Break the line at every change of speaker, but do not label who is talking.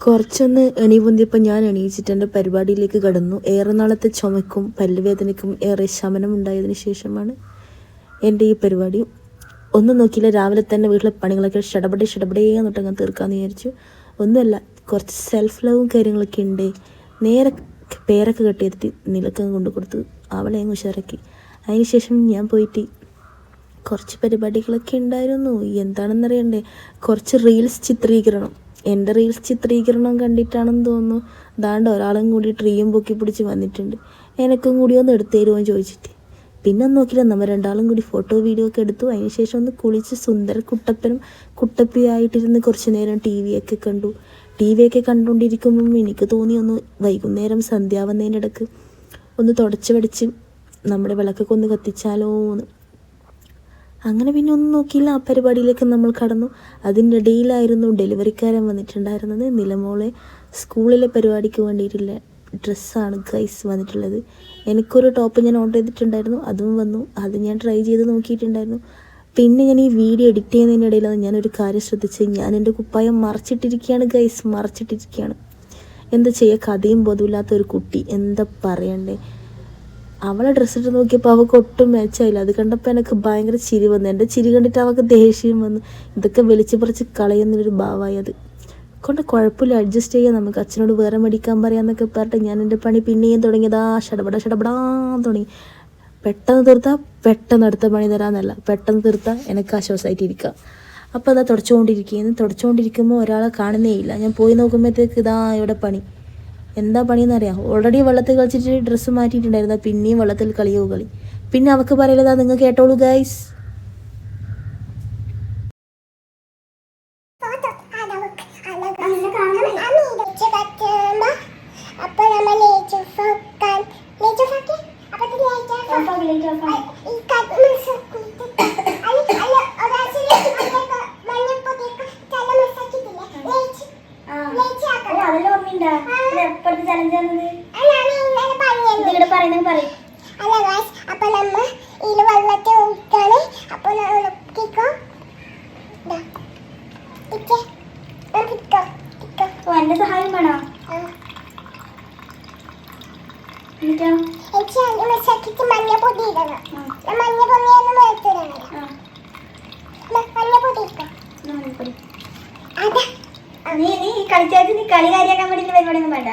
കുറച്ചൊന്ന് എണീ പൊന്തിയപ്പോൾ ഞാൻ എണീച്ചിട്ട് എൻ്റെ പരിപാടിയിലേക്ക് കടന്നു. ഏറെ നാളത്തെ ചുമക്കും പല്ലുവേദനയ്ക്കും ഏറെ ശമനം ഉണ്ടായതിന് ശേഷമാണ് എൻ്റെ ഈ പരിപാടി. ഒന്നും നോക്കിയില്ല, രാവിലെ തന്നെ വീട്ടിലെ പണികളൊക്കെ ഷടപടേ അങ്ങ് തീർക്കാമെന്ന് വിചാരിച്ചു. ഒന്നുമല്ല, കുറച്ച് സെൽഫ് ലവും കാര്യങ്ങളൊക്കെ ഉണ്ട്. നേരെ പേരൊക്കെ കെട്ടിയെത്തി നിലക്കങ്ങ് കൊണ്ടു കൊടുത്തു, അവളെ അങ്ങ് ഉഷാറാക്കി. അതിന് ശേഷം ഞാൻ പോയിട്ട് കുറച്ച് പരിപാടികളൊക്കെ ഉണ്ടായിരുന്നു. എന്താണെന്നറിയണ്ടേ, കുറച്ച് റീൽസ് ചിത്രീകരണം. എൻ്റെ റീൽസ് ചിത്രീകരണം കണ്ടിട്ടാണെന്ന് തോന്നുന്നു ദാണ്ട് ഒരാളും കൂടി ട്രീയും പൊക്കി പിടിച്ച് വന്നിട്ടുണ്ട്, എനക്കും കൂടി ഒന്ന് എടുത്തു തരുമോ എന്ന് ചോദിച്ചിട്ട്. പിന്നെ നോക്കില്ല, നമ്മൾ രണ്ടാളും കൂടി ഫോട്ടോ വീഡിയോ ഒക്കെ എടുത്തു. അതിന് ശേഷം ഒന്ന് കുളിച്ച് സുന്ദര കുട്ടപ്പനും കുട്ടപ്പിയായിട്ടിരുന്ന് കുറച്ച് നേരം ടി വിയൊക്കെ കണ്ടു. ടി വിയൊക്കെ കണ്ടുകൊണ്ടിരിക്കുമ്പം എനിക്ക് തോന്നി ഒന്ന് വൈകുന്നേരം സന്ധ്യാവന്നതിൻ്റെ ഇടയ്ക്ക് ഒന്ന് തുടച്ച് പഠിച്ച് നമ്മുടെ വിളക്കൊക്കെ ഒന്ന് കത്തിച്ചാലോ എന്ന്. അങ്ങനെ പിന്നെ ഒന്നും നോക്കിയില്ല, ആ പരിപാടിയിലേക്ക് നമ്മൾ കടന്നു. അതിൻ്റെ ഇടയിലായിരുന്നു ഡെലിവറിക്കാരൻ വന്നിട്ടുണ്ടായിരുന്നത്. നിലമോളെ സ്കൂളിലെ പരിപാടിക്ക് വേണ്ടിയിട്ടുള്ള ഡ്രസ്സാണ് ഗൈസ് വന്നിട്ടുള്ളത്. എനിക്കൊരു ടോപ്പ് ഞാൻ ഓർഡർ ചെയ്തിട്ടുണ്ടായിരുന്നു, അതും വന്നു. അത് ഞാൻ ട്രൈ ചെയ്ത് നോക്കിയിട്ടുണ്ടായിരുന്നു. പിന്നെ ഞാൻ ഈ വീഡിയോ എഡിറ്റ് ചെയ്യുന്നതിൻ്റെ ഇടയിലാണ് ഞാനൊരു കാര്യം ശ്രദ്ധിച്ചത്. ഞാൻ എൻ്റെ കുപ്പായം മറച്ചിട്ടിരിക്കുകയാണ് ഗൈസ്, മറച്ചിട്ടിരിക്കുകയാണ്. എന്താ ചെയ്യുക, കഥയും ബോധമില്ലാത്ത ഒരു കുട്ടി, എന്താ പറയണ്ടേ. അവളെ ഡ്രസ്സിട്ട് നോക്കിയപ്പോൾ അവൾക്ക് ഒട്ടും മാച്ചായില്ല. അത് കണ്ടപ്പോൾ എനിക്ക് ഭയങ്കര ചിരി വന്നു. എൻ്റെ ചിരി കണ്ടിട്ട് അവൾക്ക് ദേഷ്യം വന്നു. ഇതൊക്കെ വലിച്ചു പറിച്ച് കളയുന്നൊരു ഭാവമായി. അത് കൊണ്ട് കുഴപ്പമില്ല, അഡ്ജസ്റ്റ് ചെയ്യാം, നമുക്ക് അച്ഛനോട് വേറെ മേടിക്കാൻ പറയാമെന്നൊക്കെ പറഞ്ഞിട്ട് ഞാൻ എൻ്റെ പണി പിന്നെയും തുടങ്ങിയതാ. ഷടപടാൻ തുടങ്ങി. പെട്ടെന്ന് തീർത്താൽ പെട്ടെന്ന് അടുത്ത പണി തരാമെന്നല്ല, പെട്ടെന്ന് തീർത്താൽ എനിക്ക് ആശ്വാസമായിട്ടിരിക്കാം. അപ്പോൾ അതാ തുടച്ചുകൊണ്ടിരിക്കുമ്പോൾ ഒരാളെ കാണുന്നേ ഇല്ല. ഞാൻ പോയി നോക്കുമ്പോഴത്തേക്ക് ഇതാ ഇവിടെ പണി. എന്താ പണിയെന്നറിയാം, ഓൾറെഡി വെള്ളത്തിൽ കളിച്ചിട്ട് ഡ്രസ്സ് മാറ്റിയിട്ടുണ്ടായിരുന്നു, പിന്നെയും വെള്ളത്തിൽ കളി. പിന്നെ അവൾക്ക് പറയലതാ, നിങ്ങൾ കേട്ടോളൂ ഗൈസ്.
എന്റെ സഹായം വേണോ? നീ കളിച്ചാൽ നീ കളി കാര്യാക്കാൻ വേണ്ടി പരിപാടിയൊന്നും വേണ്ട.